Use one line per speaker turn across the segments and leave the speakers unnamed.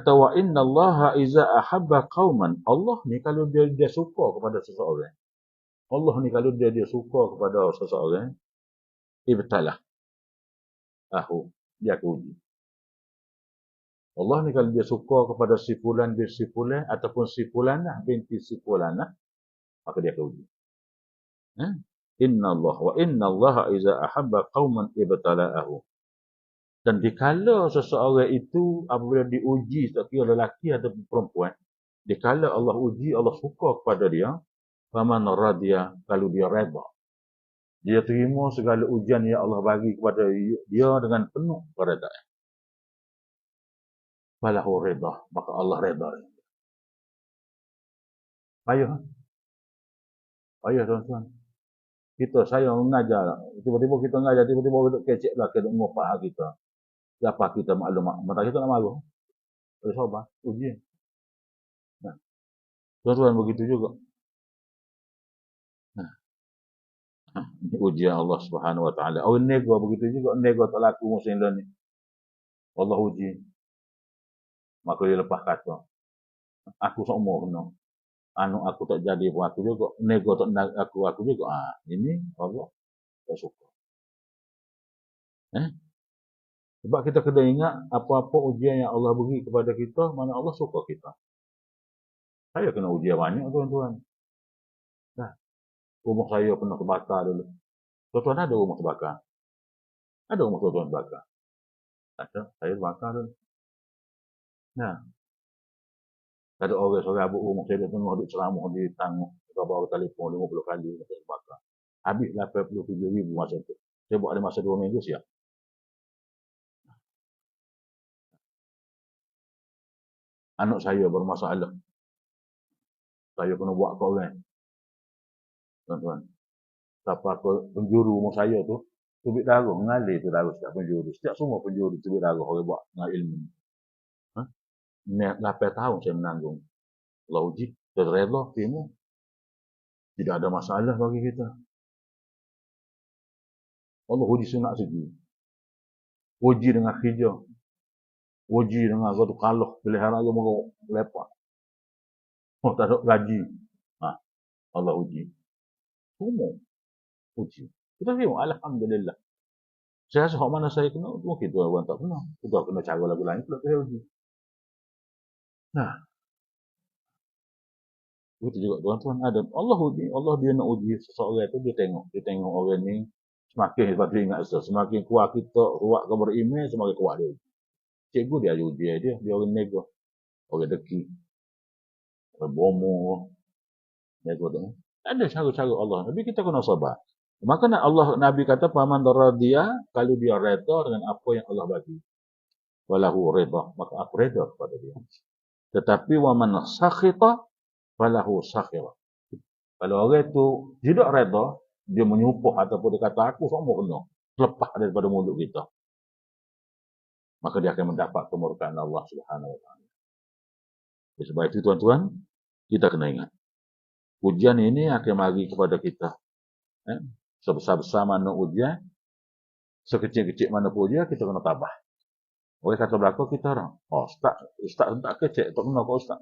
Kata wa innallaha iza ahabba qauman. Allah ni kalau dia suka kepada seseorang. Allah ni kalau dia suka kepada seseorang, ibtalah dia akan uji. Allah ni kalau dia suka kepada si fulan bin si fulan ataupun si fulanah binti si fulanah, maka dia akan uji. Wa innallaha iza ahabba qauman ibtala'ahu. Dan dikala seseorang itu apabila diuji, tak kira lelaki atau perempuan, dikala Allah uji, Allah suka kepada dia, faman radiya, kalau dia redha. Dia terima segala ujian yang Allah bagi kepada dia dengan penuh keredaan. Falahu redha, maka Allah redha. Payah. Payah tuan-tuan. Saya mengajar, tiba-tiba kita mengajar, tiba-tiba kita kecek lah, kita ngopah kita. Siapa kita maklumat, mata kita nak malu. Oleh sabar, ujian. Nah, tuan-tuan begitu juga. Nah, ini ujian Allah Subhanahu Wa Taala. Oh, nego begitu juga, nego tak laku musim ni. Allah uji. Maka dia lepas kata, aku semua kena. Aku tak jadi pun aku juga. Nego tak aku juga. Ini Allah tak suka. Sebab kita kena ingat apa-apa ujian yang Allah beri kepada kita, mana Allah suka kita. Saya kena ujian banyak tuan-tuan. Nah, rumah saya pernah terbakar dulu. Tuan-tuan ada rumah terbakar? Ada rumah tuan-tuan terbakar? Ada, saya terbakar dulu. Nah, ada orang seorang abuk rumah saya tengah duduk ceramah di tangguh. Bawa telefon 50 kali, saya terbakar. Habis 87,000 masa itu. Saya buat ada masa 2 minggu siap. Anak saya bermasalah. Saya kena buat ke orang. Tuan-tuan. Siapa penjuru rumah saya tu, tubik darah, mengalir tu darah setiap penjuru. Setiap semua penjuru tubik darah orang buat dengan ilmu. 8 tahun saya menanggung. Allah uji, terrela, terima. Tidak ada masalah bagi kita. Allah uji sunat segi. Uji dengan hijau. Uji dengan satu kalah. Pilihan aja mau lepak. Oh, tak ada gaji. Allah uji. Semua uji. Kita tengok, alhamdulillah. Saya rasa mana saya kena, mungkin tuan-tuan tak kena. Kita kena cara lagu lain pula saya uji. Nah, begitu juga tuan-tuan ada. Allah uji, Allah dia nak uji seseorang itu, dia tengok orang ni semakin hebat dia ingat semakin kuat kita, kuat ke beriman, semakin kuat dia. Cikgu dia uji dia orang nego, orang deki, orang bomo, nego tu. Ada cara-cara Allah. Tapi kita kena sabar. Maka Nabi kata, paman dia kalau dia reda dengan apa yang Allah bagi. Walahu reda, maka aku reda kepada dia. Tetapi waman sakhita, walahu sakhira. Kalau orang itu tidak reda, dia menyupuh ataupun dia kata, aku semua kena. Lepas daripada mulut kita. Maka dia akan mendapat kemurkaan Allah Subhanahu Wa Taala. Sebab itu tuan-tuan, kita kena ingat. Ujian ini akan mari kepada kita. Sebesar-besar mana ujian, sekecil-kecil mana pun ujian, kita kena tabah. Orang kata belakang kita orang, ustaz tak kecil, tak kena ke ustaz.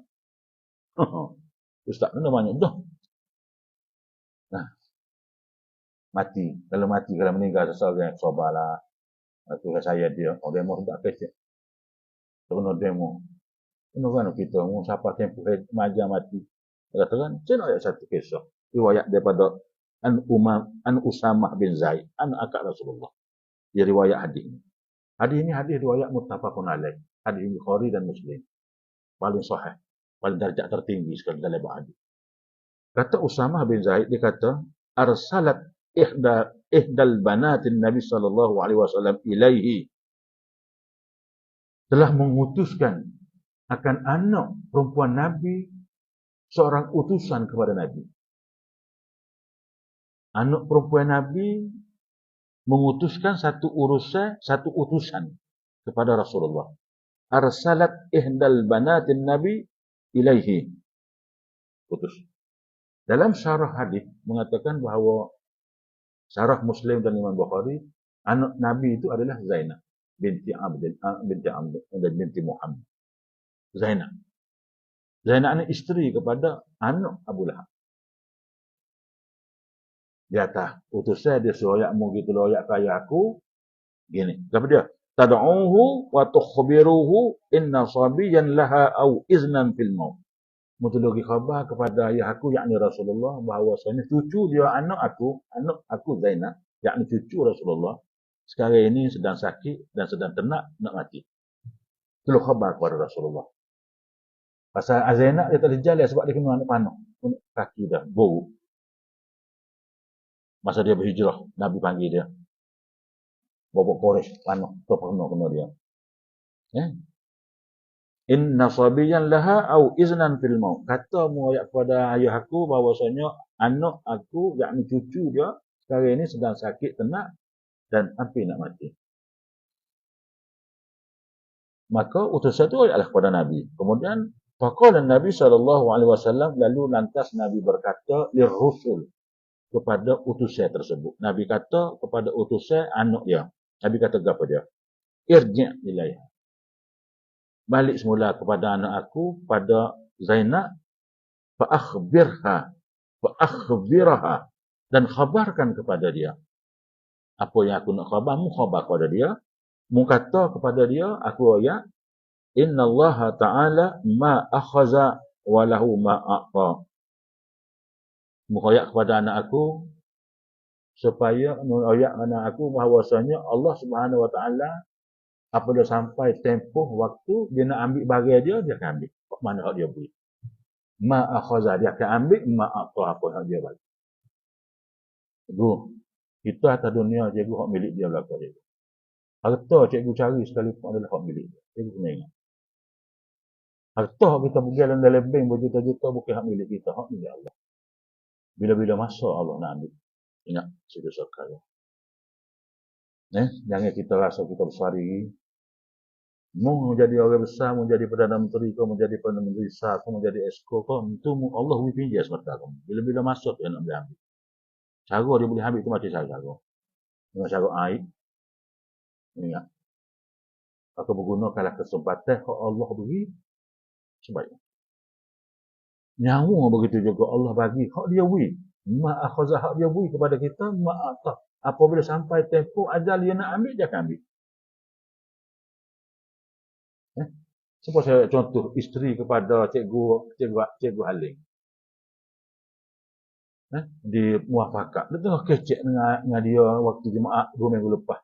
Ustaz kena banyak dah. Nah, mati. Kalau meninggal seseorang, sabarlah. Itu saya dia, demo tak kecil. Tak kena demo. Kena kan kita, siapa tempoh maja mati. Kata kan, saya nak ayat satu kisah. Riwayat daripada An Usamah bin Zaid, akak Rasulullah. Dia riwayat hadis ini. Hadis ini riwayat muttafaqun alaih. Hadis Bukhari dan Muslim. Paling sahih, paling darjat tertinggi sekali dalam hadis. Kata Usamah bin Zaid, dia kata, arsalat ihdal banatin Nabi sallallahu alaihi wasallam ilaihi. Telah mengutuskan akan anak perempuan Nabi seorang utusan kepada Nabi. Anak perempuan Nabi mengutuskan satu utusan kepada Rasulullah. Arsalat ihdal banatin Nabi ilaihi. Utus. Dalam syarah hadis mengatakan bahawa syarah Muslim dan Imam Bukhari, anak Nabi itu adalah Zainab binti Abdul dan binti Muhammad. Zainab. Zainab ni isteri kepada anak Abu Lahab. Dia kata, utus saya dia suruh ayakmu gitu loh, ayak kaya aku. Gini, kata dia, tad'uhu wa tukhbiruhu inna sabiyan laha au iznan fil maut. Mutulugi khabar kepada ayah aku, yakni Rasulullah, bahawasanya cucu dia anak aku Zainab, yakni cucu Rasulullah, sekarang ini sedang sakit dan sedang ternak nak mati. Tolong khabar kepada Rasulullah. Pasal Zainab dia tak boleh jalan sebab dia kena anak panah. Kaki dah buruk. Masa dia berhijrah, Nabi panggil dia. Bawa Quraisy panah, kena dia. Inna sabiyan laha au iznan fil maut. Kata muayat kepada ayah aku bahawasanya anak aku, yakni cucu dia, sekarang ini sedang sakit ternak dan hampir nak mati. Maka utusan itu adalah kepada Nabi. Kemudian faqala Nabi SAW, lalu lantas Nabi berkata lirrusul, kepada utusan tersebut. Nabi kata kepada utusan anak dia. Nabi kata apa dia? Irji' ilaiha. Balik semula kepada anak aku, pada Zainab, fa'akhbirha, dan khabarkan kepada dia. Apa yang aku nak khabar, mu khabar kepada dia. Mu kata kepada dia, aku ayat, Inna Allah Ta'ala ma akhaza walahu ma a'ta. Mengayat kepada anak aku, supaya mengayat anak aku bahawasanya Allah Subhanahu Wa Ta'ala, apabila sampai tempoh waktu, dia nak ambil bagian dia akan ambil. Mana hak dia beri. Ma akhaza, dia akan ambil, ma a'ta, apa hak dia bagi. Cikgu, kita atas dunia, cikgu hak milik dia belakang cikgu. Harta cikgu cari sekalipun adalah hak milik dia. Cikgu kena ingat. Harta kita pergi dalam bank berjuta-juta bukan hak milik kita, hak milik Allah. Bila-bila masa Allah nak ambil. Ingat, sudah sekali. Jangan kita rasa kita besar diri. Mau menjadi orang besar, mau jadi Perdana Menteri, kau menjadi Perdana Menteri besar, kau menjadi esko, kau itu Allah boleh pinjam semata kau. Bila-bila masuk dia nak boleh ambil. Cara dia boleh ambil itu macam cara. Dengan cara air. Ingat. Aku menggunakanlah kesempatan yang Allah beri sebaiknya. Nyawa begitu juga Allah bagi. Hak dia beri. Ma'akhazah hak dia beri kepada kita. Ma'atah. Apabila sampai tempoh ajal dia nak ambil, dia akan ambil. Sebab saya contoh isteri kepada cikgu Halim. Di muafakat. Dia tengah kecek dengan dia waktu jemaah 2 minggu lepas.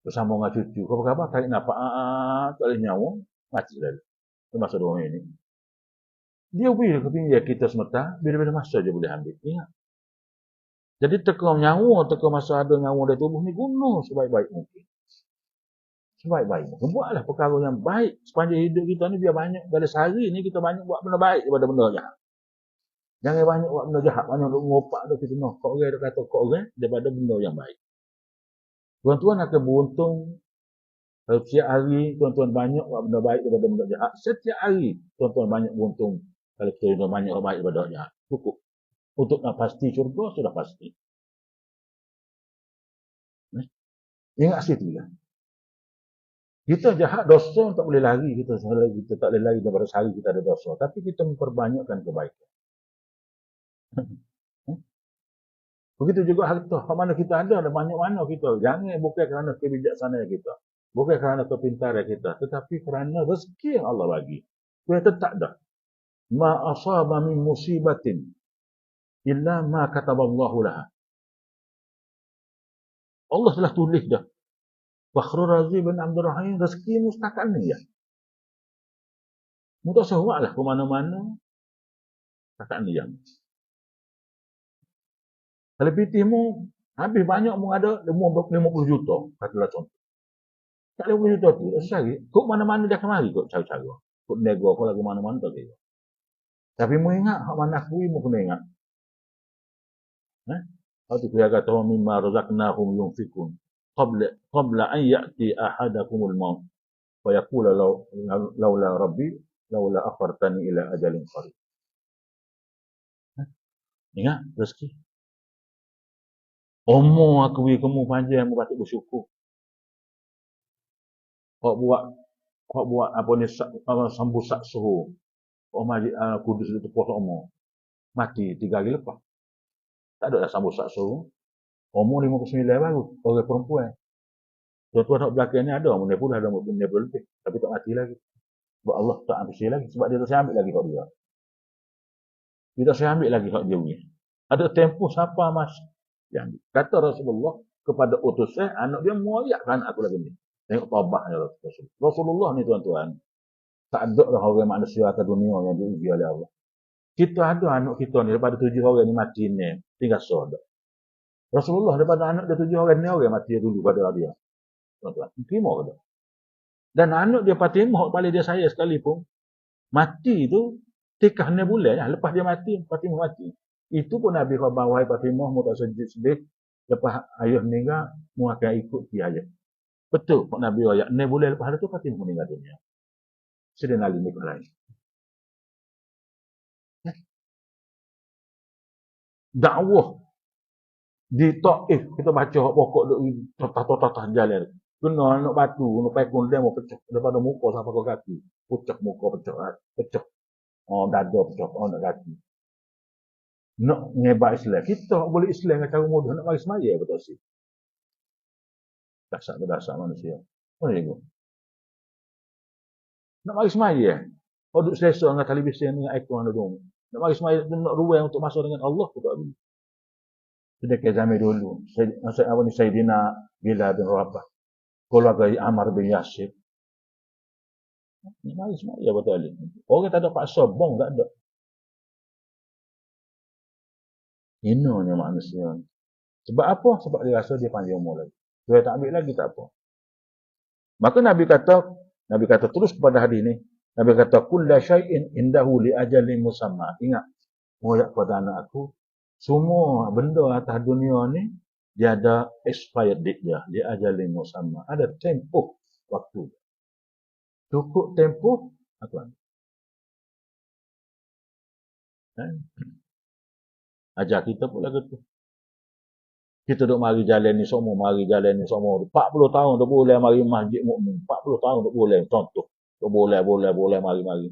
Bersama dengan cucu. Khabar-khabar tarik nafas. Tak boleh nyawa. Mati dah. Masa 2 minggu ni. Dia beri kepada kita semata. Bila-bila masa dia boleh ambil. Ingat. Jadi teka nyawa, teka masa ada nyawa dari tubuh ni, guna sebaik-baik mungkin. Sebaik-baik mungkin. Buatlah perkara yang baik. Sepanjang hidup kita ni biar banyak. Dari sehari ni kita banyak buat benda baik daripada benda jahat. Jangan banyak buat benda jahat. Banyak duk ngopak duk kita nak. Kok orang dia kata kok orang daripada benda yang baik. Tuan-tuan akan beruntung. Setiap hari tuan-tuan banyak buat benda baik daripada benda jahat. Setiap hari tuan-tuan banyak beruntung. Kalau tuan-tuan banyak buat baik daripada jahat. Cukup. Untuk nak pasti syurga sudah pasti. Ingat situ lah. Kita jahat dosa tak boleh lari. Kita tak boleh lari daripada sehari kita ada dosa. Tapi kita memperbanyakkan kebaikan. Begitu juga harta. Mana kita ada banyak mana kita. Jangan bukan kerana kebijaksanaan kita. Bukan kerana kepintaran kita. Tetapi kerana rezeki yang Allah bagi. Kita tak ada. Ma asaba min musibatin. Illa ma kataballahu laha. Allah telah tulis dah. Fakhrul Razi bin Abdul Rahim, rezeki mustakan ni ya. Mudah sahwak lah ke mana-mana. Mustakan ni ya. Kalau pitimu, habis banyak mu ada 50 juta. Katalah contoh. Tak 50 juta tu, sehari. Kok mana-mana dia kemari kok cara-cara. Kok nego kok lagu mana-mana tak kira. Tapi mu ingat, hak mana aku mu kena ingat. Waktu dia kata, mimma razaqnahum yunfikun. Qabla an ya'ti ahadakumul maut. Wa yaqula laula rabbi, laula akhartani ila ajalin qarib. Ingat, rezeki. Umur aku beri kamu panjang, mu patut bersyukur. Kau buat Kau buat apa ni sambusak suhu. Oh majid kudus itu puasa umur. Mati 3 hari lepas. Tak ada dah sambusak suhu. Umur 59 baru. Orang perempuan. Tuan-tuan nak belakang ni ada. Umur 90 ada umur 90 lebih. Tapi tak mati lagi. Sebab Allah tak ambil lagi. Sebab dia tak saya ambil lagi kat dia. Dia tak saya ambil lagi kat dia punya. Ada tempoh siapa masa. Yang kata Rasulullah kepada utusan, anak dia muayakkan aku lagi ni. Tengok tabahnya Rasulullah. Rasulullah ni tuan-tuan. Tak ada lah orang manusia atas dunia yang diuji oleh Allah. Kita ada anak kita ni daripada 7 orang ni mati ni. Tinggal so. Rasulullah daripada anak dia 7 orang ni orang mati dulu pada dia. Tuan-tuan. Terima ke tak? Dan anak dia Fatimah, paling dia saya sekalipun, mati tu, tikah 6 bulan lah. Lepas dia mati, Fatimah mati. Itu pun Nabi khabar, wahai Fatimah, mu tak sedih. Lepas ayah meninggal, mu akan ikut si ayah. Betul, Pak Nabi ayat 6 bulan lepas itu Fatimah meninggal dunia. Sedih nali ni lain. Dakwah di Taif, kita baca pokok tatah-tatah jalan. Kena nak batu, nak pekun dia mau pecah daripada muka sampai ke kaki. Pecah muka, pecah. Oh, dada pecah, oh nak kaki. Nak ngebak Islam. Kita boleh Islam dengan cara mudah. Nak mari semaya betul sih. Dasar manusia. Mana ni? Nak mari semaya. Oh, duduk selesa dengan televisi dengan ikon ada dong. Nak mari semaya, nak ruang untuk masuk dengan Allah pun tak boleh. Sudah ke zaman dulu. Sayyidina Bilal bin Rabah. Keluarga Ammar bin Yasir. Nak mari semaya betul. Orang tak ada paksa, bong tak ada. Inanya manusia. Sebab apa? Sebab dia rasa dia panjang umur lagi. Dia tak ambil lagi tak apa. Maka Nabi kata terus kepada hadis ni, Nabi kata kullu syai'in indahu li ajalin musamma. Ingat, moyak pada anak aku, semua benda atas dunia ni dia ada expired date dia, li ajalin musamma. Ada tempoh waktu. Cukup tempoh apa? Ajar kita pula gitu. Kita duk mari jalan ni semua, 40 tahun dah boleh mari masjid mukmin. 40 tahun dah boleh contoh. Dah boleh mari.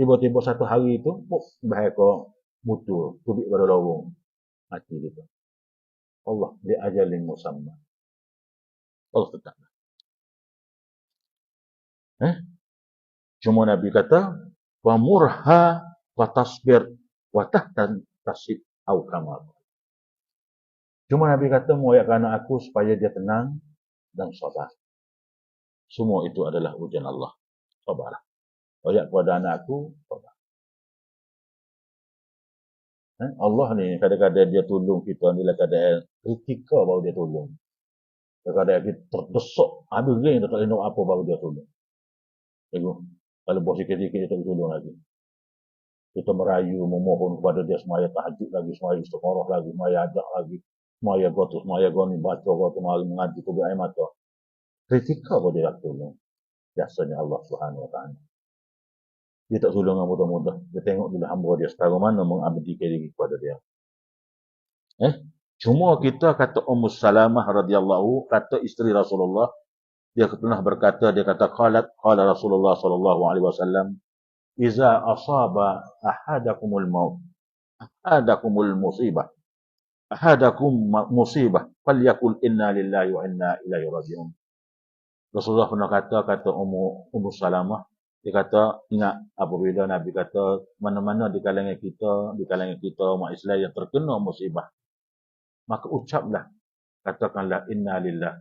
Tiba-tiba satu hari tu, bahaya kau mutu, tubik pada lorong. Mati kita. Allah di ajalin musamma. Allah tetap. Cuma Nabi kata, wa murha wa tasbir wa tahtan tasib au kamal. Cuma Nabi kata, moyak anak aku supaya dia tenang dan sabar. Semua itu adalah ujian Allah. Sabarlah. Moyak kepada anak aku, sabar. Allah ni kadang-kadang dia tolong kita ni lah kadang kritikal baru dia tolong. Kadang-kadang kita terdesak, habis ring tak boleh nak apa baru dia tolong. Tengok, kalau bos sikit-sikit dia tak tolong lagi. Kita merayu, memohon kepada dia semaya tahajud lagi, semaya istiqarah lagi, semaya ajak lagi. Semaya gotu, semaya goni, baca gotu, mengaji tu air mata. Kritikal pun dia tak tolong. Biasanya Allah Subhanahu Wa Taala. Dia tak tolong dengan mudah-mudah. Dia tengok dulu hamba dia sekarang mana mengabdikan diri kepada dia. Cuma kita kata Ummu Salamah radhiyallahu, kata isteri Rasulullah, dia pernah berkata, dia kata qala Rasulullah sallallahu alaihi wasallam, "Iza asaba ahadakumul maut, ahadakumul musibah, falyakul inna lillahi wa inna ilaihi raji'un." Rasulullah pernah kata Ummu Salamah, dia kata, ingat apabila Nabi kata, mana-mana di kalangan kita umat Islam yang terkena musibah, maka ucaplah, katakanlah inna lillah,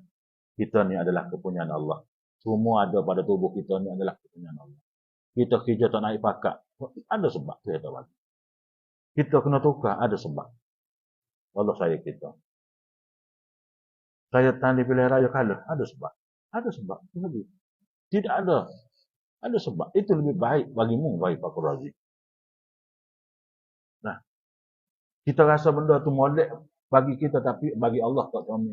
kita ni adalah kepunyaan Allah. Semua ada pada tubuh kita ni adalah kepunyaan Allah. Kita kerja tak naik pakat, ada sebab kita bagi. Kita kena tukar, ada sebab. Allah saya kita. Saya tanda pilihan raya kalah, ada sebab. Ada sebab. Tidak ada. Ada sebab. Itu lebih baik bagimu, baik Pak Razi. Nah, kita rasa benda tu molek bagi kita, tapi bagi Allah tak kami.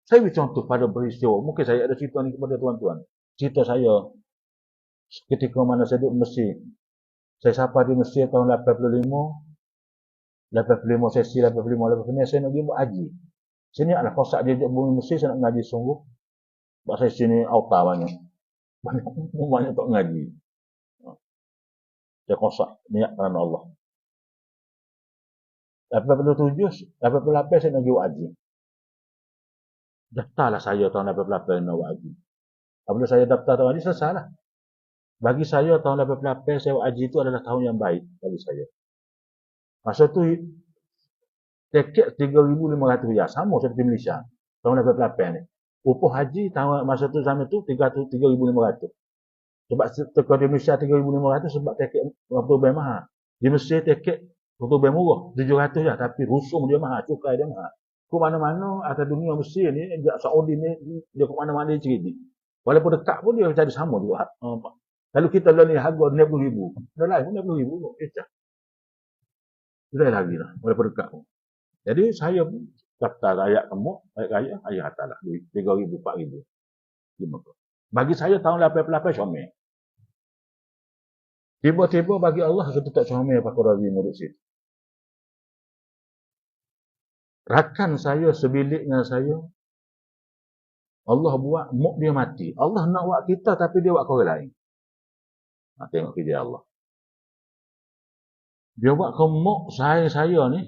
Saya beri contoh pada peristiwa. Mungkin saya ada cerita ni kepada tuan-tuan. Cerita saya ketika mana saya duduk Mesir. Saya sapa di Mesir tahun 85 sesi 85 saya nak pergi buat haji. Sini adalah kosak dia bumi Mesir, saya nak ngaji sungguh. Sebab saya sini auta banyak. banyak tak ngaji. Dia kosak niat kerana Allah. Apabila 7, apabila 8 saya nak pergi haji. Daftarlah saya tahun 88 nak haji. Apabila saya daftar tahun haji, selesailah. Bagi saya tahun 88 saya haji itu adalah tahun yang baik bagi saya. Masa tu tiket RM3,500 sama seperti Malaysia tahun 88 ni. Upah haji tahun masa tu zaman tu RM3,500. Sebab teko di Malaysia RM3,500 sebab tiket rutubah mahal. Di Mesir tiket rutubah murah, RM700 je, tapi rusum dia mahal, cukai dia mahal. Ke mana-mana atas dunia Mesir ni, Saudi ni, dia ke mana-mana dia cerita. Walaupun dekat pun dia jadi sama juga. Kalau kita lihat harga RM20,000, dah lain pun RM20,000. Sudah lagi lah, walaupun dekat pun. Jadi saya pun daftar rakyat temuk, rakyat ayah hantarlah RM3,000, RM4,000. Bagi saya tahun 88 comel. Tiba-tiba bagi Allah kita tak comel pakai razi murid situ. Rakan saya sebilik dengan saya, Allah buat muk dia mati. Allah nak buat kita tapi dia buat orang lain. Tengok kerja Allah. Dia buat ke muk saya ni,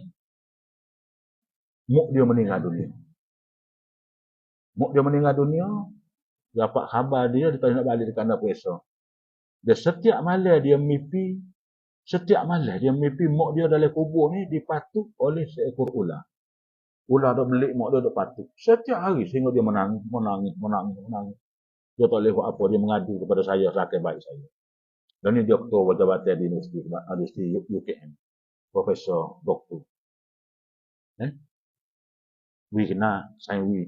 muk dia meninggal dunia. Muk dia meninggal dunia, dapat khabar dia tak nak balik dekat kandang periksa. Dia setiap malam dia mimpi muk dia dalam kubur ni dipatuk oleh seekor ular. Ular dah belik muk dia dah patuk. Setiap hari sehingga dia menangis. Dia tak boleh buat apa, dia mengadu kepada saya rakan baik saya. Dan ni dia ketua jabatan di Universiti UKM. Profesor Doktor. Wi kena saya wi.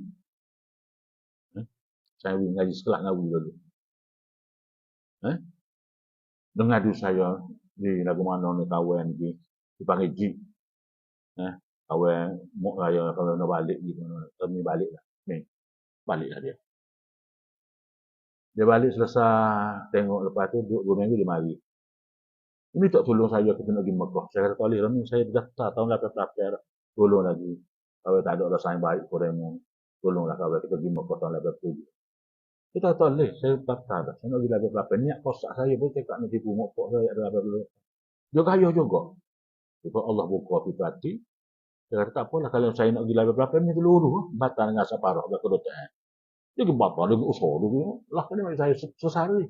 Saya wi ngaji sekolah ngawi dulu. Mengadu saya di lagu mana ni kawan dipanggil G. Kawan mok raya kalau nak balik di mana. Kami baliklah. Ni. Baliklah dia. Dia balik selesai tengok lepas tu 2 minggu dia mari. Ini tak tolong saya kita nak pergi Mekah. Saya kata oleh ni saya daftar tahun 88 tolong lagi. Kalau tak ada rasa yang baik korang tolonglah kalau kita pergi Mekah tahun 87. Kita tak boleh, saya daftar dah. Saya nak pergi lagu berapa. Niat kosak saya pun cakap nak tipu mokok saya ada apa dulu. Dia kaya juga. Sebab Allah buka pintu hati. Saya kata tak apalah kalau saya nak pergi lagu berapa ni peluru. Batal dengan separuh dah kedutaan. Dia batal, dia usaha dulu. Lah kan saya sesari.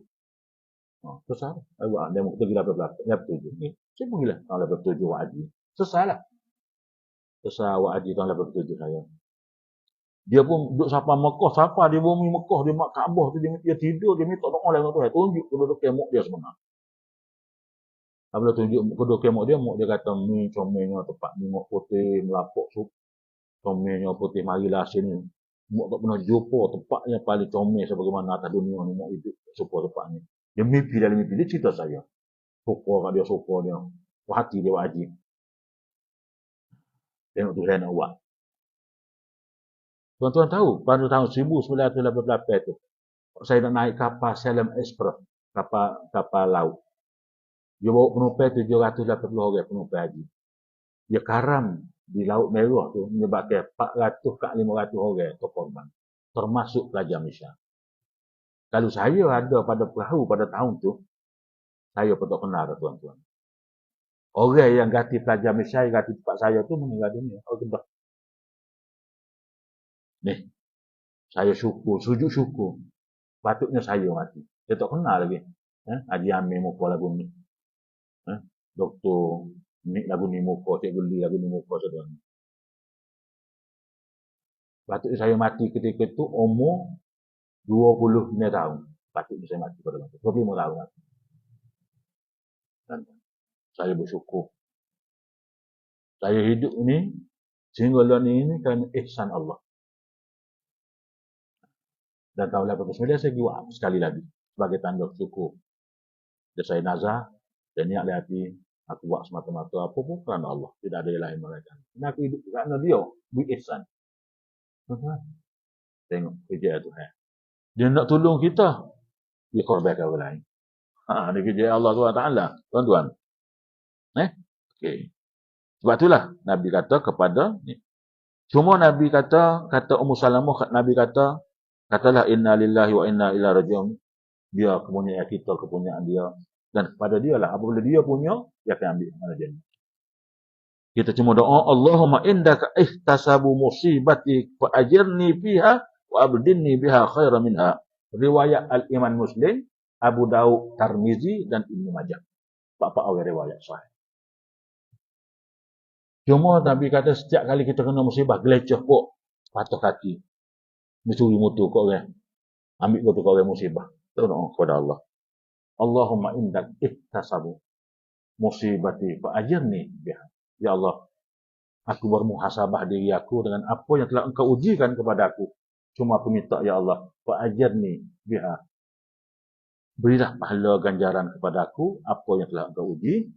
Sesari. Dia mau pergi lagu berapa. Lagu 7. Saya pergilah tahun lagu 7 haji. Selesailah. Selesai haji tahun lagu 7 saya. Dia pun duduk sapa Mekah, sapa di bumi Mekah, di mak Kaabah tu dia tidur, dia minta doa dengan Tuhan. Tunjuk kedua kemok dia sebenar. Apabila tunjuk kedua kemok dia kata ni comelnya tempat ni mok putih melapuk sup. Comelnya putih marilah sini. Mok tak pernah jumpa tempatnya paling comel sebagaimana atas dunia ni mok hidup supa tempat ni. Dia mimpi dalam mimpi dia cerita saya. Suka dia. Hati dia wajib. Tengok tu saya nak buat. Tuan-tuan tahu, pada tahun 1988 tu, saya nak naik kapal Salem Express, kapal laut. Dia bawa penumpang 780 orang penumpang haji. Dia karam di Laut Merah tu menyebabkan 400 ke 500 orang terkorban, termasuk pelajar Malaysia. Kalau saya ada pada perahu pada tahun tu, saya pun tak kenal tuan-tuan. Orang yang ganti pelajar Malaysia, yang ganti tempat saya tu meninggal dunia. Ni, saya syukur, sujud syukur. Patutnya saya mati. Saya tak kenal lagi. Haji Amir muka lagu ni. Doktor Nik lagu ni muka, Cik Guli lagu ni muka saudara. Patutnya saya mati ketika itu umur 29 tahun. Patutnya saya mati pada masa 25 tahun mati. Dan saya bersyukur. Saya hidup ni sehingga ini kerana ihsan Allah. Dan tahun 89 saya pergi wakaf sekali lagi sebagai tanda syukur. Dan saya nazar dan niat di hati aku buat semata-mata apa pun kerana Allah, tidak ada yang lain melainkan. Dan aku hidup kerana dia ihsan. Tengok kerja Tuhan. Dia nak tolong kita, dia korbankan orang lain. Ini kerja Allah SWT, tuan-tuan. Okey. Sebab itulah Nabi kata kepada ni. Cuma Nabi kata Ummu Salamah, Nabi katalah inna lillahi wa inna ilaihi raji'un. Dia kepunyaan kita, kepunyaan dia. Dan kepada dia lah. Apabila dia punya, dia akan ambil mana jenis. Kita cuma doa, Allahumma indaka ihtasabu musibati fa'ajirni fiha wa abdinni biha khaira minha. Riwayat Al-Iman Muslim, Abu Daud, Tirmizi dan Ibnu Majah. Pak awal riwayat sahih. Cuma Nabi kata setiap kali kita kena musibah, geleceh kok, patah kaki. Dicuri mutu kok orang. Ambil kau kau musibah. Doa kepada Allah. Allahumma indak ihtasabu musibati fa'ajirni biha. Ya Allah, aku bermuhasabah diri aku dengan apa yang telah engkau ujikan kepada aku. Cuma aku minta, ya Allah, fa'ajirni biha. Berilah pahala ganjaran kepada aku, apa yang telah engkau uji.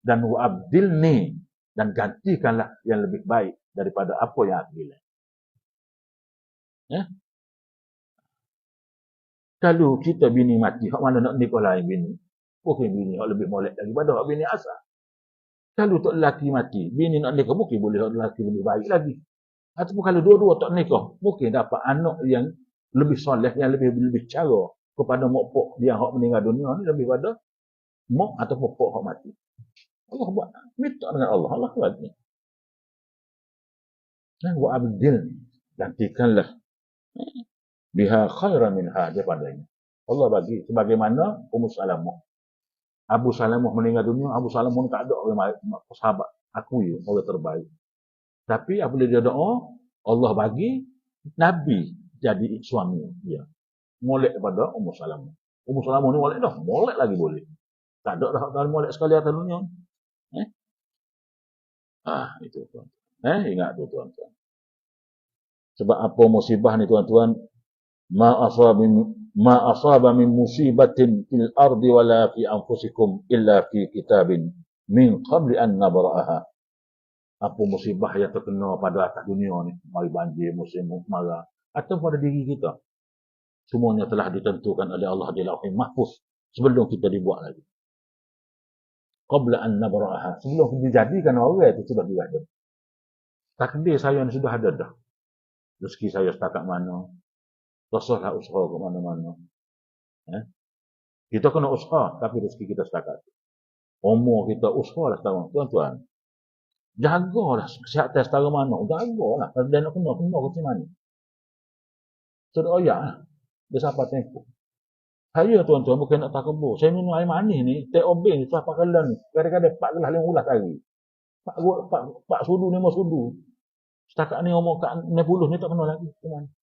Dan wa'abdilni, dan gantikanlah yang lebih baik daripada apa yang aku bilang. Ya? Kalau kita bini mati, hak mana nak nikah lain bini? Mungkin bini hak lebih molek daripada hak bini asal. Kalau tak lelaki mati, bini nak nikah mungkin boleh hak lelaki lebih baik lagi. Ataupun kalau dua-dua tak nikah, mungkin dapat anak yang lebih soleh, yang lebih cara kepada mak pok dia hak meninggal dunia ni lebih pada mak ataupun pok hak mati. Allah buat, minta dengan Allah, Allah buat ni. Wa abdil, gantikanlah biha khairan minha daripadanya. Allah bagi sebagaimana Ummu Salamah. Abu Salamah meninggal dunia, Abu Salamah tak ada orang sahabat aku ya, orang terbaik. Tapi apabila dia doa, Allah bagi Nabi jadi suami dia. Molek kepada Ummu Salamah. Ummu Salamah ni molek dah, molek lagi boleh. Tak ada dah molek sekali atas dunia. Itu tuan. Ingat tu tuan-tuan. Sebab apa musibah ni tuan-tuan? Ma asaba min musibatin fil ardi wala fi anfusikum illa fi kitabin min qabli an nabra'aha. Apa musibah yang terkena pada atas dunia ni, mari banjir, musim marah, atau pada diri kita, semuanya telah ditentukan oleh Allah di Lauhul Mahfuz sebelum kita dibuat lagi. Qabla an nabra'aha, sebelum dijadikan orang itu sudah ada. Takdir saya ni sudah ada dah. Rezeki saya setakat mana, teruslah usaha ke mana-mana. Kita kena usaha, tapi rezeki kita setakat. Umur kita usahalah setahun. Tuan-tuan, jagalah kesihatan setara mana. Jagalah. Kalau dia nak kena ke mana. Sudah oyak lah. Dia siapa tempoh. Saya tuan-tuan bukan nak takabur. Saya minum air manis ni, teh obeng ni, siapa kelan ni. Kadang-kadang 4 gelas 5 ulas hari. 4 sudu, 5 sudu. Setakat ni umur kat 60 ni tak kena lagi.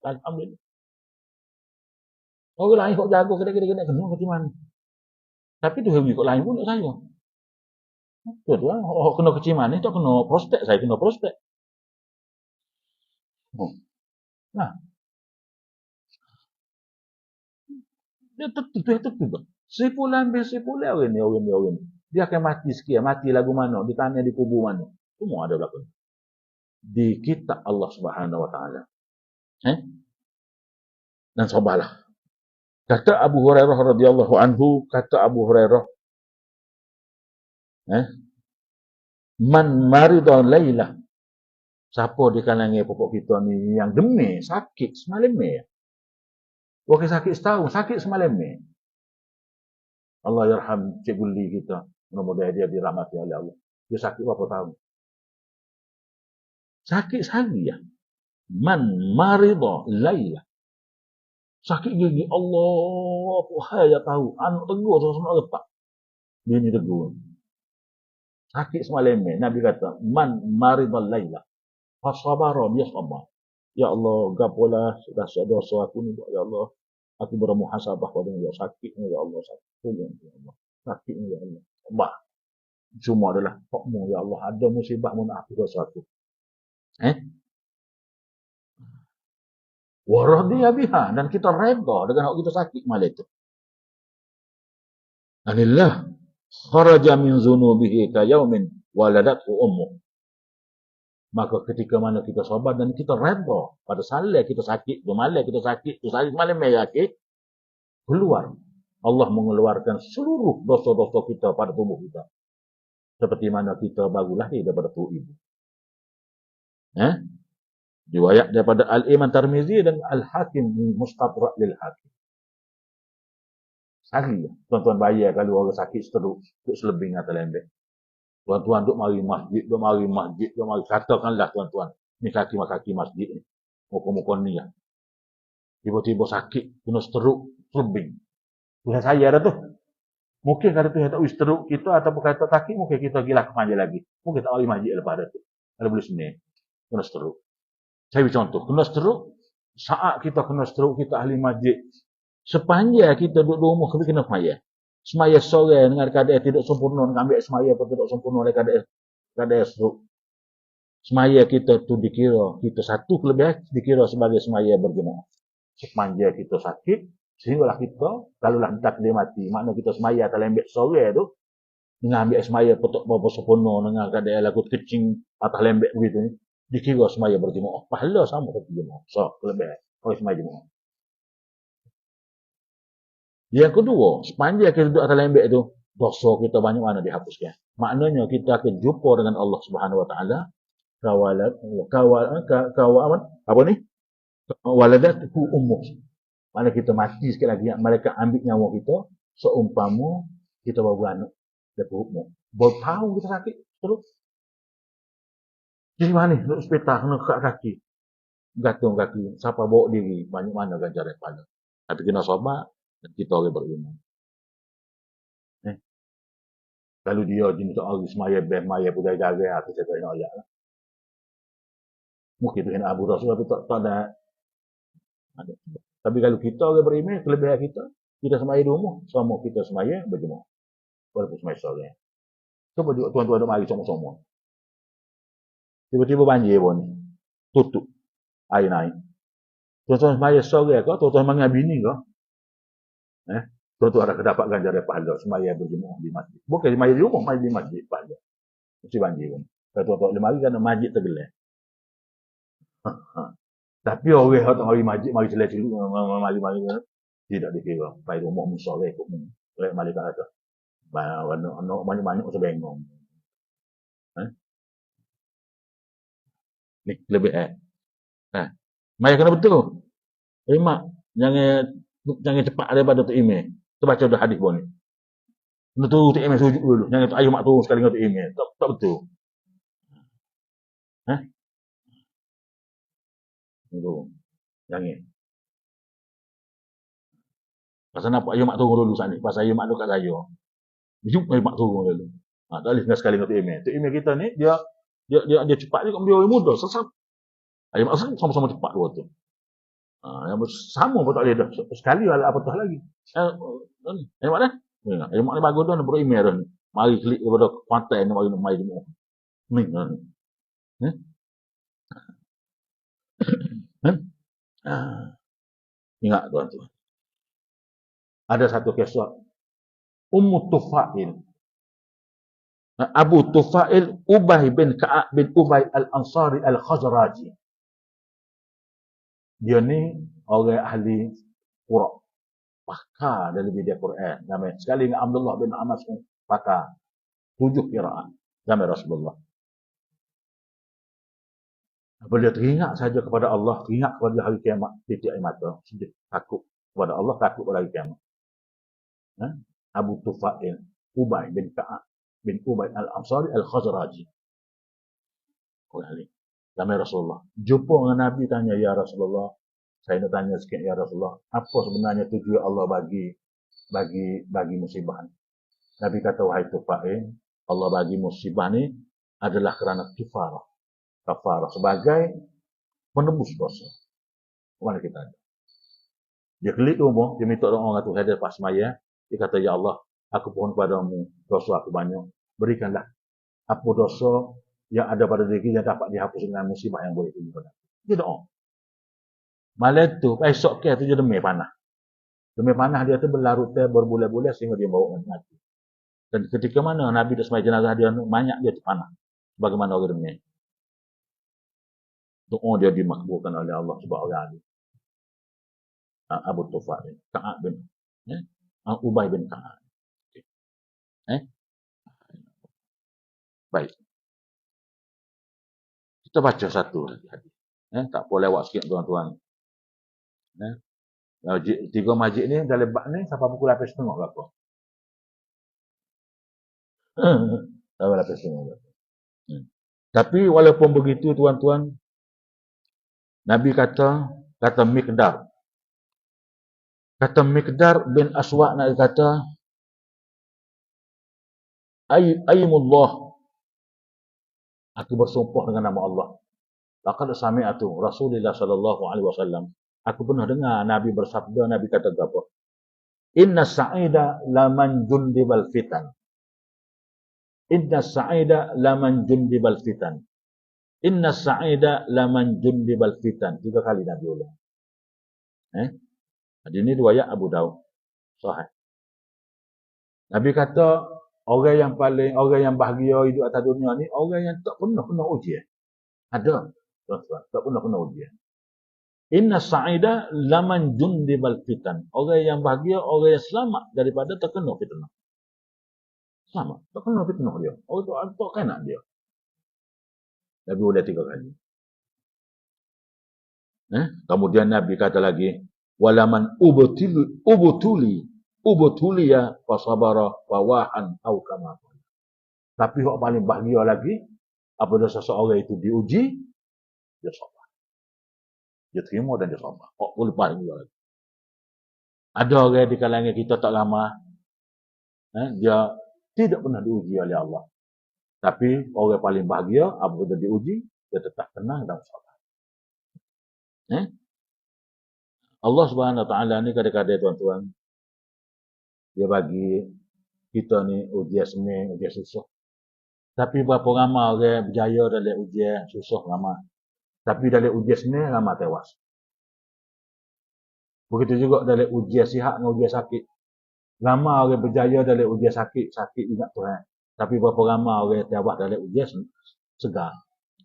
Alhamdulillah. Orang lain kok jaga kedai-kedai kena ke mana. Tapi tu heavy kok lain pun tak saya. Tuan-tuan, kena keciman ni tak kena prospek. Saya kena prospek. Nah. Dia tertentu. Sepulan orang ni. Dia akan mati sekian. Mati lagu mana. Di tanah, di kubur mana. Semua ada belakang. Di kitab Allah Subhanahu Wa Taala. Dan sabarlah. Kata Abu Hurairah radhiyallahu anhu, kata Abu Hurairah, man marida lailah. Siapa di kalangan pokok kita ni yang demam, sakit semalam ni. Bukan sakit setahun, sakit semalam ni. Allah yarham Cikgu Li kita. Mudah-mudahan dia dirahmati oleh Allah. Dia sakit berapa tahun? Sakit sehari ya. Man marida lailah. Sakit gigi, Allah, wahai ya tahu. Anak tegur sama-sama letak. Bini tegur. Sakit semalam ni. Nabi kata, man maridal layla. Fasabara, dia sabar. Ya Allah, gapalah dosa aku ni. Ya Allah, aku bermuhasabah pada dia. Sakit ni, ya Allah. Sakit ni, ya Allah. Sakit ni, ya Allah. Sabar. Semua adalah hukmu, ya Allah. Ada musibah menaati dosa aku. Waradhiya biha, dan kita reda dengan hak kita sakit malam itu. Anillah kharaja min zunubihi ka yaumin waladathu ummu. Maka ketika mana kita sabar dan kita reda pada salah kita sakit, malam kita sakit, hari malam sakit, keluar. Allah mengeluarkan seluruh dosa-dosa kita pada tubuh kita. Seperti mana kita baru lahir daripada tubuh ibu. Riwayat daripada Al-Iman Tirmizi dan Al-Hakim Mustadrak lil Hakim. Hari tuan-tuan bayar kalau orang sakit stroke, duk selebing atau lembek. Tuan-tuan duk mari masjid, duk mari masjid, duk mari. Katakanlah tuan-tuan, ni kaki masjid ni. Muka-muka ni lah. Tiba-tiba sakit, kena stroke, selebing. Tuhan saya dah tu. Mungkin kata Tuhan tak stroke kita ataupun kata sakit, mungkin kita gila kemanja lagi. Mungkin tak mari masjid lepas dah tu. Kalau boleh sini, kena stroke. Saya beri contoh, kena stroke, saat kita kena stroke, kita ahli masjid. Sepanjang kita duduk di rumah, kita kena semaya. Semaya sore dengan keadaan tidak sempurna, dengan ambil semaya pun tidak sempurna dengan keadaan stroke. Semaya kita tu dikira, kita satu kelebihan dikira sebagai semaya berjemaah. Sepanjang kita sakit, sehinggalah kita, kalau lah takdir mati, makna kita semaya atau lembek sore tu, dengan ambil semaya petok berapa sempurna, dengan keadaan lagu kecing atau lembek begitu ni, dikira semaya berjemaah. Pahala sama seperti jemaah. So, kelebihan. Kalau semaya jemaah. Yang kedua, sepanjang kita duduk atas lembek tu, dosa kita banyak mana dihapuskan. Maknanya kita akan jumpa dengan Allah Subhanahu Wa Taala. Apa ni? Waladatuhu ummuh. Mana kita mati sekali lagi, mereka ambil nyawa kita, seumpama kita baru anak dari perutmu. Baru tahu kita sakit, terus. Di mana ni? Duduk hospital, kena kat kaki. Gantung kaki. Siapa bawa diri, banyak mana ganjar daripada. Tapi kena sabar, dan kita boleh beriman. Kalau dia jenis orang semaya beh maya pujai-jari aku saya tak nak ayat lah. Mungkin tu kena Abu Rasul tapi tak ada. Tapi kalau kita orang beriman, kelebihan kita semaya di rumah, sama kita semaya berjemaah. Walaupun semaya sore. Cuba tuan-tuan duk mari semua-semua. Tiba-tiba banjir pun ni. Tutup. Air naik. Tuan-tuan semaya sore ke? Tuan-tuan mangan bini ke? Tuan-tuan ada dapat ganjar dari pahala semaya berjemaah di masjid. Bukan semaya di rumah, semaya di masjid pahala. Mesti banjir pun. Kalau tuan-tuan boleh mari kerana masjid tergelar. Tapi orang yang tak mari masjid, mari celah-celah, mari tidak dikira. Pai rumah musuh dia ikut mu. Oleh malaikat kata. Anak banyak-banyak macam bengong. Ni lebih Mari kena betul. Mak, jangan cepat daripada tu email. Tu baca dah hadis pun ni. Kena tu email sujud dulu. Jangan tu ayo mak turun sekali dengan tu email. Tak betul. Tunggu. Jangan. Pasal nampak ayo mak turun dulu sana. Pasal ayo mak dekat saya. Jump ayo mak turun dulu. Tak boleh sekali dengan tu email. Tu email kita ni dia cepat juga dia orang muda sesat. Ayo mak sama-sama cepat dua tu. Yang sama pun tak boleh dah. Sekali lah apatah lagi. Ayo mak dah. Ayo mak ni bagus dah bro email dah ni. Mari klik kepada kontak ni mari mai jemu. Ni. Ingat tuan-tuan. Ada satu kisah Ummu Tufail. Abu Tufail Ubay bin Ka'ab bin Ubay Al-Ansari Al-Khazraji. Dia ni orang ahli Quran. Pakar dalam bidang Quran. Namanya sekali dengan Abdullah bin Amas pun pakar. 7 qiraat zaman Rasulullah. Apabila teringat saja kepada Allah, teringat kepada hari kiamat, titik air mata, sedih, takut kepada Allah, takut pada hari kiamat. Abu Tufail Ubay bin Ka'ab bin Ubay Al-Ansari Al-Khazraji. Zaman Rasulullah. Jumpa dengan Nabi tanya, ya Rasulullah, saya nak tanya sikit ya Rasulullah, apa sebenarnya tujuan Allah bagi musibah ni? Nabi kata, wahai Tufail, Allah bagi musibah ni adalah kerana kafarah sebagai menembus dosa. Mana kita ada? Dia kelik rumah, dia minta doa dengan Tuhan dia pas semaya. Dia kata, ya Allah, aku mohon padamu, dosa aku banyak. Berikanlah apa dosa yang ada pada diri yang dapat dihapus dengan musibah yang boleh tiba pada. Dia doa. Malam tu, esok ke tu dia demam panah. Demam panah dia tu berlarut berbulan-bulan sehingga dia bawa mati. Dan ketika mana Nabi dah semai jenazah dia banyak dia terpanah. Bagaimana orang demam. Doa dia dimakbulkan oleh Allah Subhanahu wa taala. Abu Tufail, Ka'ab bin Ubay bin Ka'ab. Baik. Kita baca satu lagi hadis. Tak boleh lewat sikit tuan-tuan. Tiga majik ni dalam bak ni sampai pukul 8.30 ke apa. Sampai 8.30 ke apa. Tapi walaupun begitu tuan-tuan, Nabi kata Miqdar bin Aswad nak kata aymullah, aku bersumpah dengan nama Allah. Laqad sami'tu Rasulullah sallallahu alaihi wasallam. Aku pernah dengar Nabi bersabda, Nabi kata apa? Inna sa'ida laman jundibal fitan. Inna sa'ida laman jundibal fitan. Inna sa'ida laman jundibal fitan. 3 kali Nabi ulang. Ini riwayat Abu Daud. Sahih. Nabi kata orang yang bahagia hidup atas dunia ni orang yang tak pernah kena ujian. Ada. Tak pernah kena ujian. Inna sa'ida laman jundibal fitan. Orang yang bahagia, orang yang selamat daripada terkena fitnah. Selamat. Tak kena fitnah dia. Orang tak kena dia. Nabi udah 3 kali. Kemudian Nabi kata lagi, walaman ubtuliya fasabara fawahan au kama. Tapi yang paling bahagia lagi, apabila seseorang itu diuji, dia sabar. Dia terima dan dia sabar. Boleh bahagia lagi. Ada orang di kalangan kita tak lama, dia tidak pernah diuji oleh Allah. Tapi orang paling bahagia, apabila diuji, dia tetap tenang dan sabar. Allah Subhanahu Wa Taala ni kadang-kadang tuan-tuan, dia bagi kita ni ujian senang, ujian susah. Tapi berapa ramai orang berjaya dalam ujian susah ramai. Tapi dalam ujian senang ramai tewas. Begitu juga dalam ujian sihat dan ujian sakit. Ramai orang berjaya dalam ujian sakit ingat Tuhan. Tapi berapa ramai orang tewas dalam ujian segar,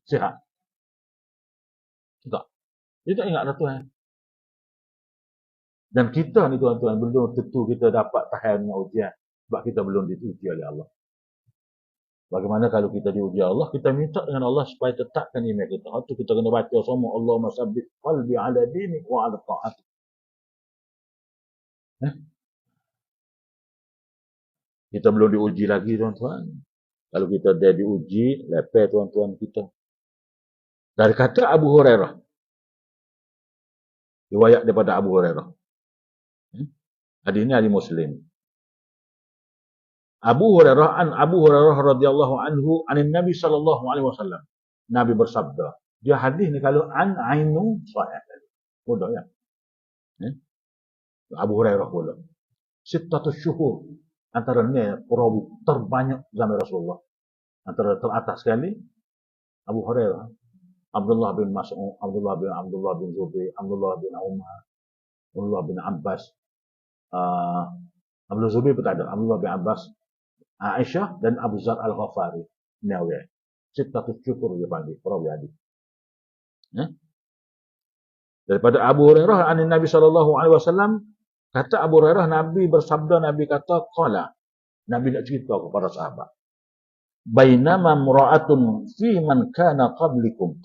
sihat. Tak. Dia tak ingat Tuhan. Dan kita ni tuan-tuan, belum tentu kita dapat tahan dengan ujian. Sebab kita belum diuji oleh Allah. Bagaimana kalau kita diuji Allah, kita minta dengan Allah supaya tetapkan iman kita. Itu kita kena baca semua, Allahumma sabbit qalbi ala dinik wa ala ta'atik. Kita belum diuji lagi tuan-tuan. Kalau kita dah diuji, lepas tuan-tuan kita. Dari kata Abu Hurairah. Riwayat daripada Abu Hurairah. Hadis ini hadis Muslim. Abu Hurairah radhiyallahu anhu anin Nabi sallallahu alaihi wasallam. Nabi bersabda. Dia hadis ni kalau ainu sahih. Mudah ya. Abu Hurairah pula. Sittatus syuhur. Antara ni perawi terbanyak zaman Rasulullah. Antara teratas sekali Abu Hurairah, Abdullah bin Mas'ud, Abdullah bin Zubair, Abdullah bin Umar, Abdullah bin Abbas, Abdullah Zubair pun tak ada, Abdullah bin Abbas, Aisyah dan Abu Zar Al-Ghafari. Ini orang. Sittatus syukur dia panggil perawi hadis. Daripada Abu Hurairah an Nabi sallallahu alaihi wasallam, kata Abu Hurairah, Nabi bersabda, Nabi kata qala. Nabi nak cerita kepada sahabat. Bainama mura'atun fi man kana qablakum.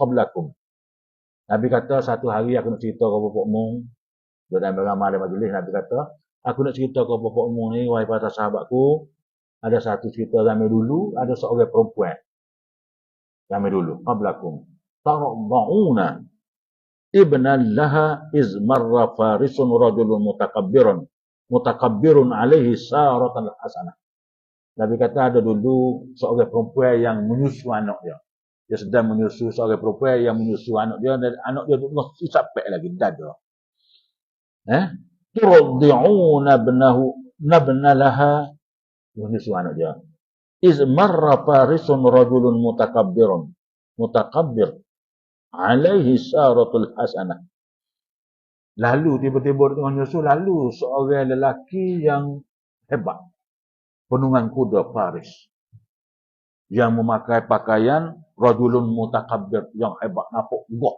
Nabi kata satu hari aku nak cerita kepada bapakmu. Dalam ramai majlis Nabi kata, aku nak cerita kepada bapakmu ni, wahai para sahabatku, ada satu cerita zaman dulu, ada seorang perempuan. Zaman dulu, qablakum. Tarḍa'una ibnan laha izmarra farisun rajulun mutakabbirun alaihi saratan hasanah. Nabi kata ada dulu seorang perempuan yang menyusu anak dia. Dia sedang menyusu seorang perempuan yang menyusu anak dia dan anak dia tu masih sampai lagi dada. Turdi'una nabna laha, menyusu anak dia. Izmarra farisun rajulun mutakabbir alaihi saratul hasanah. Lalu tiba-tiba tengah menyusu, lalu seorang lelaki yang hebat, penunggang kuda Faris, yang memakai pakaian rajulun mutakabbir, yang hebat, nampak gok.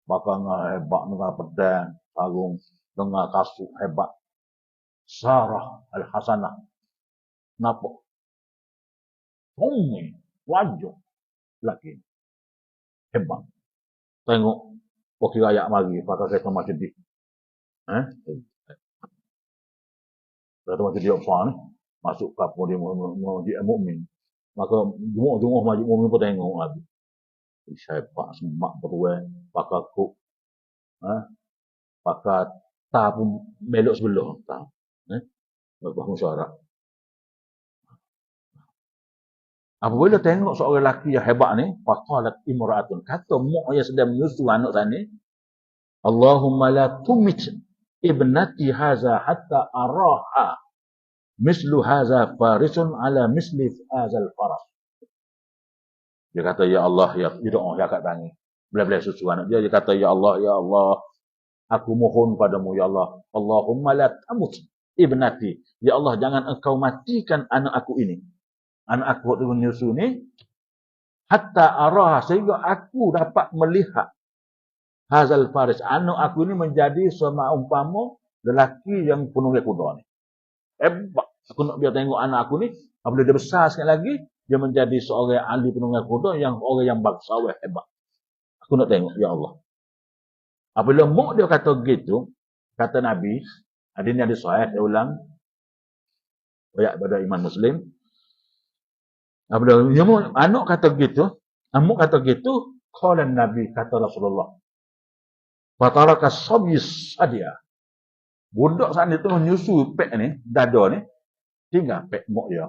Pakaian hebat, dengan pedang, sarung, dengan kasut hebat. Sarah al-hasanah. Nampak. Wajah lelaki. Hebat. Tengok, wakil rakyat mari, pakai kereta Mercedes. Eh? Kata macam dia apa ni? Masuk kapal dia mau dia mukmin. Maka jumuk maju mukmin pun tengok habis. Syaitan semak beruai, pakai kuk, pakai ta pun belok sebelah. Ta. Lepas musyawarah. Apabila tengok seorang lelaki yang hebat ni, faqalat imra'atun, kata mak yang sedang menyusu anak tadi, Allahumma la tumit ibnati haza hatta araha mislu haza farisun ala misli hazal faras. Dia kata, ya Allah, ya doa, ya kat tangi. Bila-bila susu anak dia, dia kata, ya Allah, aku mohon padamu, ya Allah. Allahumma la tamut ibnati. Ya Allah, jangan engkau matikan anak aku ini. Anak aku waktu menyusu ni, hatta arah, sehingga aku dapat melihat hazal faris. Anak aku ini menjadi semaumpama lelaki yang penuh kuda ni. Hebat. Aku nak biar tengok anak aku ni, apabila dia besar sekali lagi, dia menjadi seorang ahli penunggang kuda yang orang yang bangsawan hebat. Aku nak tengok, ya Allah. Apabila mak dia kata gitu, kata Nabi, ini ada sahih, dia ulang, ayat pada iman Muslim. Apabila anak kata gitu, amuk kata gitu, qala Nabi, kata Rasulullah. Fataraka sabis sadia. Budak saat itu menyusu pek ni, dada ni, tinggal pek mak dia.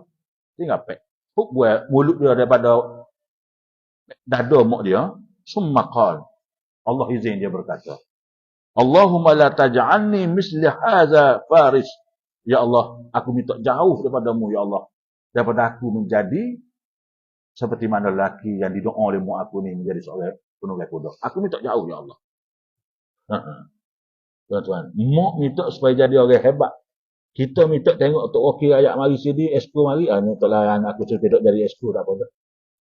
Tinggal pek. Buat mulut dia daripada dada mak dia, summa qala. Allah izin dia berkata, Allahumma la taj'alni misli hadza faris. Ya Allah, aku minta jauh daripadamu, ya Allah. Daripada aku menjadi seperti mana lelaki yang didoa oleh mak aku ni menjadi seorang penunggang kuda. Aku minta jauh, ya Allah. Tuan-tuan, mak minta supaya jadi orang hebat. Kita minta tengok Tok Wakil ayat mari sini, esko mari. Ni Tok lah anak aku tidak jadi esko tak apa.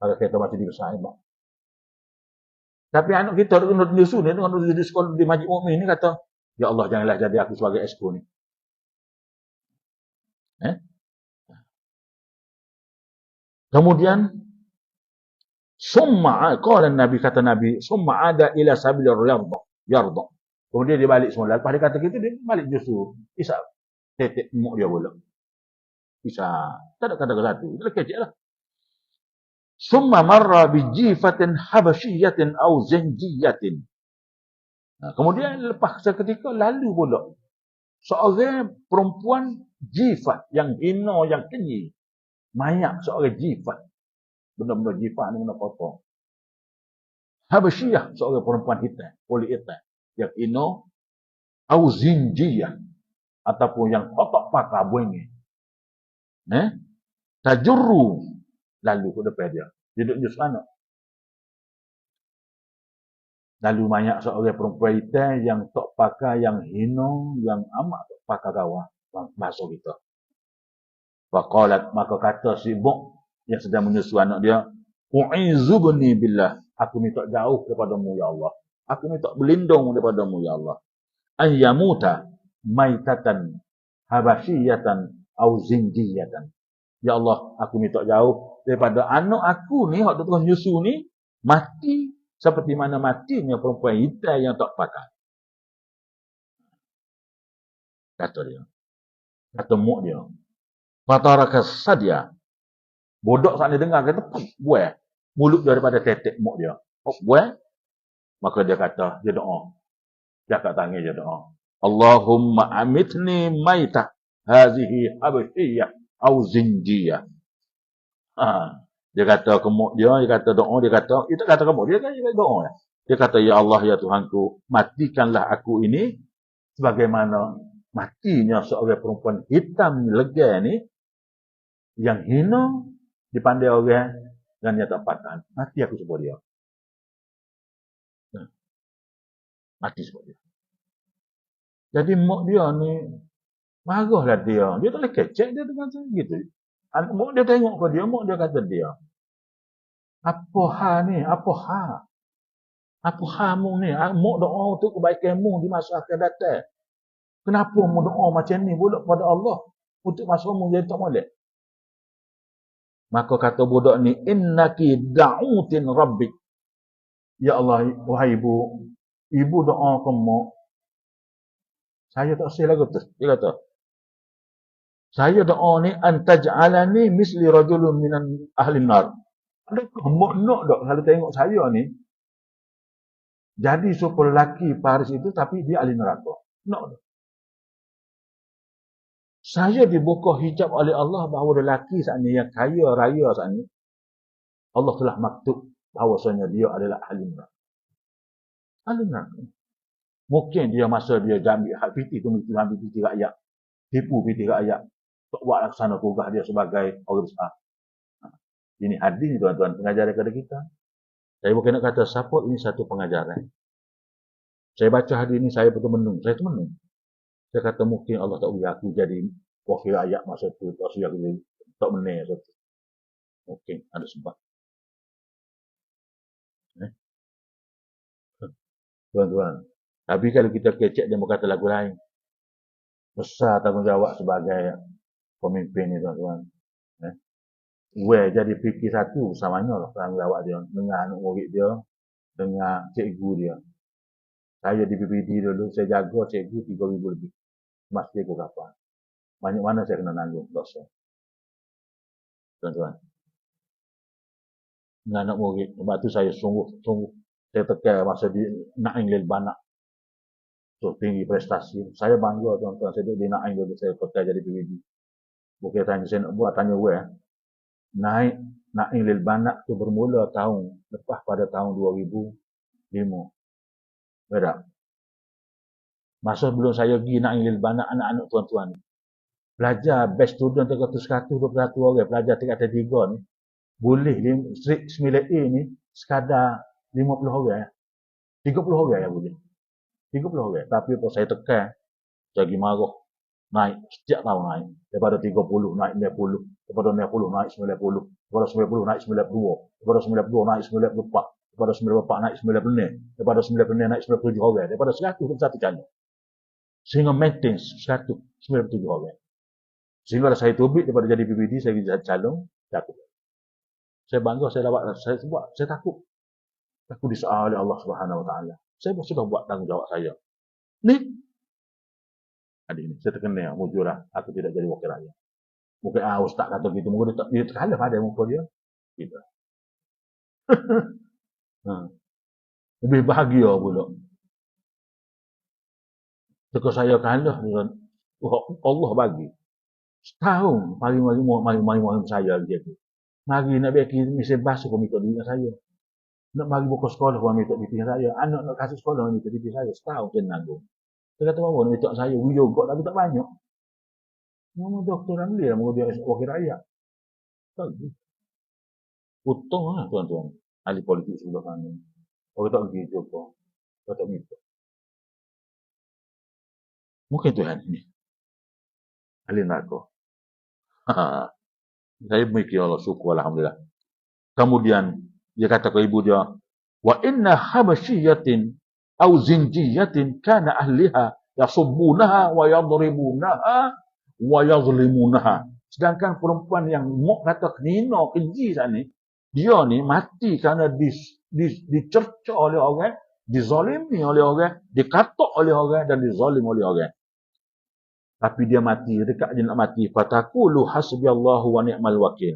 Kalau kita masih di besar hebat. Tapi anak kita nak nyusu ni, nak di sekolah di Masjid Mukmin ni kata, ya Allah janganlah jadi aku sebagai esko ni. Kemudian summa qala Nabi, kata Nabi, summa ada ila sabilir yarda. Kemudian dia balik semula. Lepas dia kata gitu, dia balik nyusu. Isa tetek mak dia pula. Isa. Tak ada kata satu. Dia kecek lah. Summa marra bijifatin habasyiyatin au zenjiyatin. Kemudian lepas seketika lalu pula seorang perempuan jifat yang hina, yang keji. Mayat seorang jifat. Benda-benda jifat ni benda apa-apa. Habasyiyah seorang perempuan hitam, kulit hitam. Yang hina au zinjiyah ataupun yang otak pakar bunyi. Tajurru lalu ke depan dia. Duduk di sana. Lalu banyak seorang perempuan hitam yang tak pakai, yang hina, yang amat tak pakai kawan. Bahasa kita. Faqalat, maka kata si Buk yang sedang menyusu anak dia, U'izubni billah. Aku minta jauh daripadamu, ya Allah. Aku minta berlindung daripadamu, ya Allah. An yamuta maitatan habasyiyatan au zinjiyatan. Ya Allah, aku minta jauh daripada anak aku ni, hak terus nyusu ni, mati seperti mana matinya perempuan hitam yang tak pakai. Kata dia. Kata mak dia. Fataraka sadia. Bodoh saat dia dengar, kata, buah. Mulut dia daripada tetek mak dia. Buah. Maka dia kata, dia doa. Dia kat tangan dia doa. Allahumma amitni maitah hazihi habasyiyah au zinjiyah. Dia kata ke mak dia kata doa, dia kata, kita kata ke mak dia kan, dia doa. Dia kata, ya Allah, ya Tuhanku, matikanlah aku ini sebagaimana matinya seorang perempuan hitam lega ni, yang hina, dipandai orang, dan dia tak patah. Mati aku sebab dia. Mati sebab dia. Jadi mak dia ni, marahlah dia. Dia tak boleh kecek dia dengan gitu. Mak dia tengok ke dia, mak dia kata dia, apa hal ni? Apa hal? Apa hal mu ni? Mak doa untuk kebaikanmu di masa akan datang. Kenapa mu doa macam ni pula pada Allah untuk masa mu jadi tak molek? Maka kata budak ni, innaki da'utin rabbik. Ya Allah, wahai ibu doa ke mak. Saya tak sih lagu tu. Dia kata, saya doa ni antaj'alani misli rajulun minan ahli nar. Adakah mak nak tak kalau tengok saya ni jadi super lelaki Paris itu tapi dia ahli neraka. Nak tak? Saya dibuka hijab oleh Allah bahawa lelaki saat ni yang kaya raya saat ni Allah telah maktub bahawasanya dia adalah ahli neraka. Ahli neraka. Mungkin dia masa dia ambil hak piti tu mesti ambil piti rakyat. Tipu piti rakyat. Tak buat laksana tugas dia sebagai orang besar. Ini hadis ni tuan-tuan pengajaran kepada kita. Saya bukan nak kata siapa ini satu pengajaran. Saya baca hadis ni saya betul menung. Saya tu menung. Saya kata mungkin Allah tak beri aku jadi wakil rakyat masa tu. Tak sudah tak menang. Mungkin ada sebab. Tuan-tuan. Tapi kalau kita kecek dia berkata lagu lain. Besar tanggungjawab sebagai pemimpin ni tuan-tuan. Jadi fikir satu samanya lah tanggungjawab dia. Dengan anak murid dia. Dengan cikgu dia. Saya di PPD dulu. Saya jaga cikgu 3,000 lebih. Masih aku kapal. Banyak mana saya kena nanggung dosa. Tuan-tuan. Dengan anak murid. Sebab tu saya sungguh saya tekan masa di Naim Lil Banak. So, tinggi prestasi. Saya bangga tuan-tuan. Saya duduk di Naim dulu. Saya tekan jadi PPD. Bukan tanya saya nak buat. Tanya gue. Naik Naim Lil Banak tu bermula tahun. Lepas pada tahun 2005. Berak. Masa sebelum saya pergi Naim Lil Banak anak-anak tuan-tuan. Pelajar best student 121 orang. Pelajar tingkat 3 ni. Boleh street 9A ni sekadar 50 orang. 30 orang yang boleh. 30 orang. Tapi apa saya tekan. Saya pergi marah. Naik. Setiap tahun naik. Daripada 30 naik 90. Daripada 90 naik 90. Daripada 90 naik 92. Daripada 92 naik 94. Daripada 94 naik 90. Daripada 90 naik 97 orang. Daripada 100 ke 1 calon. Sehingga maintain 197 orang. Sehingga saya tubik daripada jadi PPD, saya jadi calon. Jatuh. Saya bangga, saya dapat, saya buat, saya takut. Takut disoal oleh Allah Subhanahu Wa Taala. Saya sudah buat tanggungjawab saya. Ni, adik ni, saya terkena, mujurah, aku tidak jadi wakil rakyat. Mungkin ustaz kata gitu, mungkin dia terkalah pada muka dia. Gitu. Lebih bahagia pula. Jika saya kalah dengan Allah bagi. Setahun, mari saya dia tu. Mari nak bikin mesin basuh kau minta duit saya. Nak mari buka sekolah kau minta duit saya. Anak nak kasih sekolah kau minta duit saya. Setahun saya nanggung. Saya kata apa nak minta saya. Wujud kau tapi tak banyak. Mama doktor Ramli lah. Mama dia wakil rakyat. Untung lah tuan-tuan. Ahli politik sebelah sana. Orang tak pergi jumpa. Orang tak minta. Mungkin Tuhan ini. Ahli neraka. Saya mikir Allah syukur alhamdulillah. Kemudian dia kata ke ibu dia, wa inna habasyiyatin aw zinjiyatin kana ahliha yasubbunaha wa yadribunaha wa yazlimunaha. Sedangkan perempuan yang mok kata nino keji sana ni, dia ni mati kerana dicerca oleh orang, dizalimi oleh orang, dikatok oleh orang dan dizalim oleh orang. Tapi dia mati, dekat dia nak mati. Fataqulu hasbiyallahu wa ni'mal wakil.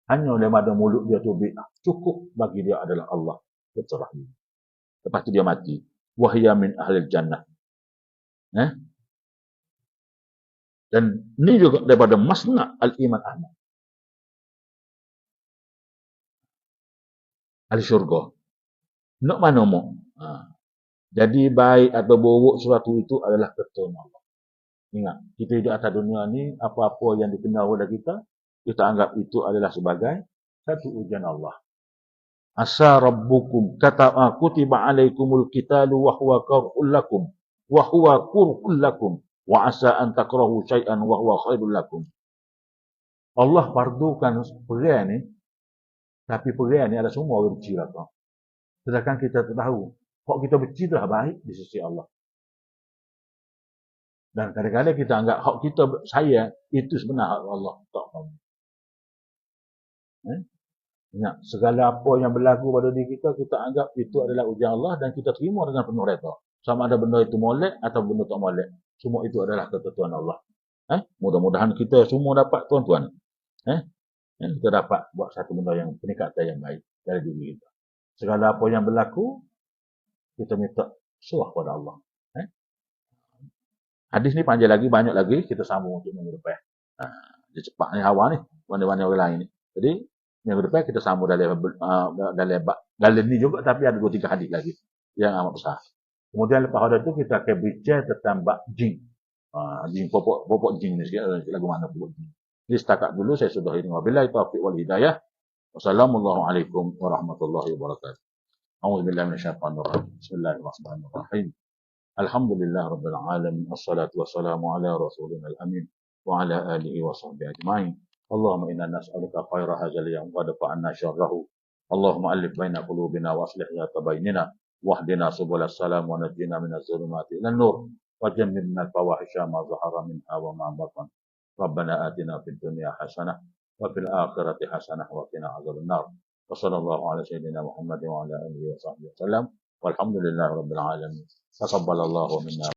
Hanya daripada mulut dia tu cukup bagi dia adalah Allah. Berserah dia. Lepas tu dia mati. Wahya min ahlil jannah. Dan ini juga daripada masna' al-iman Ahmad. Ahli syurga. Nak mana mau? Jadi baik atau buruk sesuatu itu adalah ketentuan Allah. Ingat, kita hidup atas dunia ni, apa-apa yang dikenal oleh kita anggap itu adalah sebagai satu ujian Allah. Asa rabbukum kutiba alaikumul qitalu wa huwa karhul lakum wa huwa kurhul lakum wa asa an takrahu syai'an wa huwa khairul lakum. Allah fardukan perang ni, tapi perang ni ada semua orang benci lah. Sedangkan kita tahu, kalau kita benci dah baik di sisi Allah. Dan kadang-kadang kita anggap hak kita saya itu sebenar hak Allah. Tak tahu. Ingat, segala apa yang berlaku pada diri kita anggap itu adalah ujian Allah dan kita terima dengan penuh reda. Sama ada benda itu molek atau benda tak molek. Semua itu adalah ketentuan Allah. Mudah-mudahan kita semua dapat tuan-tuan. Kita dapat buat satu benda yang peningkatan yang baik dari diri kita. Segala apa yang berlaku, kita minta surah kepada Allah. Hadis ni panjang lagi, banyak lagi, kita sambung untuk minggu depan. Dia cepat ni awal ni, mana-mana orang lain ni. Jadi, minggu depan kita sambung dalam ni juga, tapi ada 2-3 hadis lagi yang amat besar. Kemudian lepas pada itu kita akan bincang tentang bab jin. Jin, pokok jin ni sikit, lagu mana pokok jin. Jadi setakat dulu saya sudah ini. Wabillahi taufiq wal hidayah. Wassalamualaikum warahmatullahi wabarakatuh. A'udzubillahi minasyaitonir rajim. Bismillahirrahmanirrahim. Alhamdulillah rabbil alamin. Wassalatu wassalamu ala rasulina al-amin wa ala alihi wa sahbihi ajma'in. Allahumma inna nas'aluka khaira hadzal yawm wa dafa'anna syarrahu. Allahumma alif baina qulubina wa aslih dhata bainina wahdina subulas salam wa najjina minaz zulumati ilan nur wa jannibna al-fawahisha ma zahara minha wa ma batan. Rabbana atina fid dunya hasanah wa fil akhirati hasanah wa qina adzabannar. Wa sallallahu ala sayyidina Muhammad wa ala alihi wa sahbihi wasallam. Walhamdulillahi rabbil alamin. Taqabbalallahu minna